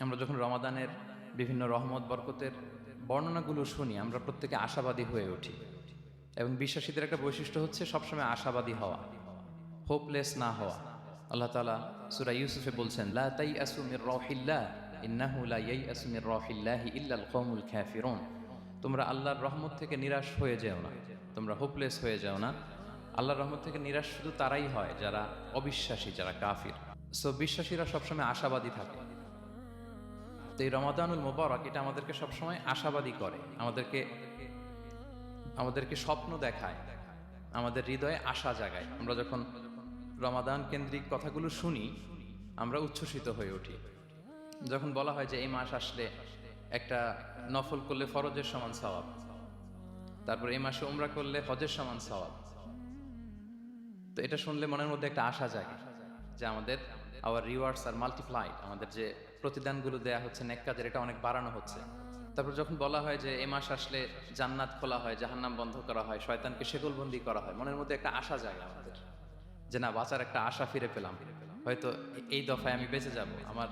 আমরা যখন রমাদানের বিভিন্ন রহমত বরকতের বর্ণনাগুলো শুনি, আমরা প্রত্যেকে আশাবাদী হয়ে উঠি। এবং বিশ্বাসীদের একটা বৈশিষ্ট্য হচ্ছে সবসময় আশাবাদী হওয়া, হোপলেস না হওয়া। আল্লাহ তাআলা সূরা ইউসুফে বলছেন, লা তাইয়াসু মির রাহিল্লাহ ইন্নাহু লা ইয়াইয়াসু মির রাহিল্লাহি ইল্লাল কওমুল কাফিরুন। তোমরা আল্লাহর রহমত থেকে নিরাশ হয়ে যেও না, তোমরা হোপলেস হয়ে যেও না। আল্লাহর রহমত থেকে নিরাশ শুধু তারাই হয় যারা অবিশ্বাসী, যারা কাফির। সো বিশ্বাসীরা সবসময় আশাবাদী থাকে। তো এই রমাদানুল মুবারক এটা আমাদেরকে সবসময় আশাবাদী করে, আমাদেরকে আমাদেরকে স্বপ্ন দেখায়, আমাদের হৃদয়ে আশা জাগায়। আমরা যখন রমাদান কেন্দ্রিক কথাগুলো শুনি, আমরা উচ্ছ্বসিত হয়ে উঠি। যখন বলা হয় যে এই মাস আসলে একটা নফল করলে ফরজের সমান সওয়াব, তারপর এই মাসে উমরা করলে হজের সমান সওয়াব, তো এটা শুনলে মনের মধ্যে একটা আশা জাগে যে আমাদের আওয়ার রিওয়ার্ডস আর মাল্টিপ্লাইড, আমাদের যে প্রতিদানগুলো দেয়া হচ্ছে নেক কাজের, এটা অনেক বাড়ানো হচ্ছে। তারপর যখন বলা হয় যে এই মাস আসলে জান্নাত খোলা হয়, জাহান্নাম বন্ধ করা হয়, শয়তানকে শেকলবন্দি করা হয়, মনের মধ্যে একটা আশা জাগে আমাদের যে না, বাঁচার একটা আশা ফিরে পেলাম, হয়তো এই দফায় আমি বেঁচে যাব, আমার